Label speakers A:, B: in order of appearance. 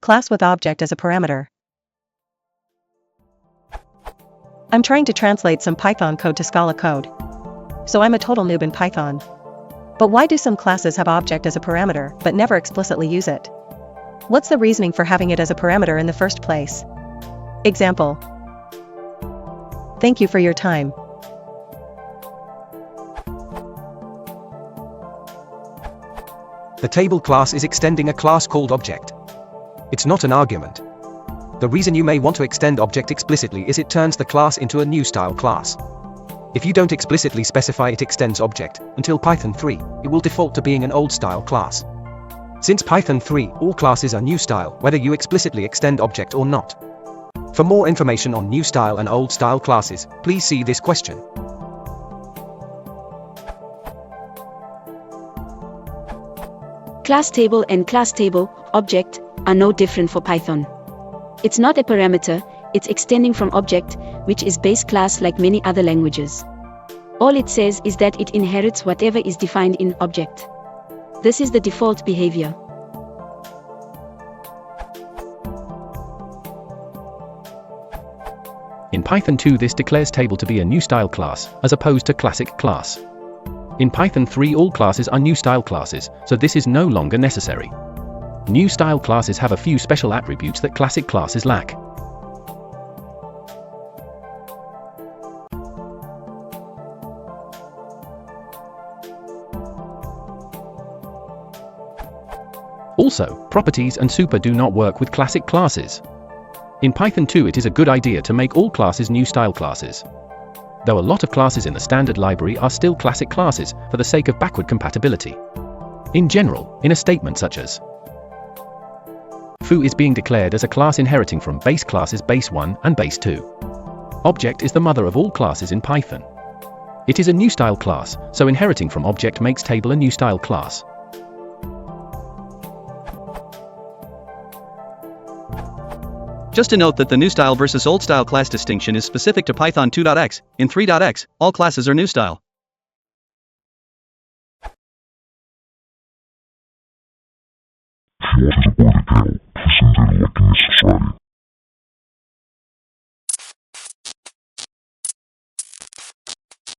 A: Class with object as a parameter. I'm trying to translate some Python code to Scala code. So I'm a total noob in Python. But why do some classes have object as a parameter but never explicitly use it? What's the reasoning for having it as a parameter in the first place? Example. Thank you for your time.
B: The table class is extending a class called object. It's not an argument. The reason you may want to extend object explicitly is it turns the class into a new style class. If you don't explicitly specify it extends object, until Python 3, it will default to being an old style class. Since Python 3, all classes are new style, whether you explicitly extend object or not. For more information on new style and old style classes, please see this question.
C: Class table and class table object are no different for Python. It's not a parameter, it's extending from object, which is base class like many other languages. All it says is that it inherits whatever is defined in object. This is the default behavior.
D: In Python 2, this declares table to be a new style class, as opposed to classic class. In Python 3, all classes are new style classes, so this is no longer necessary. New style classes have a few special attributes that classic classes lack. Also, properties and super do not work with classic classes. In Python 2, it is a good idea to make all classes new style classes. Though a lot of classes in the standard library are still classic classes for the sake of backward compatibility. In general, in a statement such as foo is being declared as a class inheriting from base classes base 1 and base 2. Object is the mother of all classes in Python. It is a new style class, so inheriting from object makes table a new style class.
E: Just to note that the new style versus old style class distinction is specific to Python 2.x. In 3.x, all classes are new style.
F: If you wanted to buy the channel, please send it a link in the society.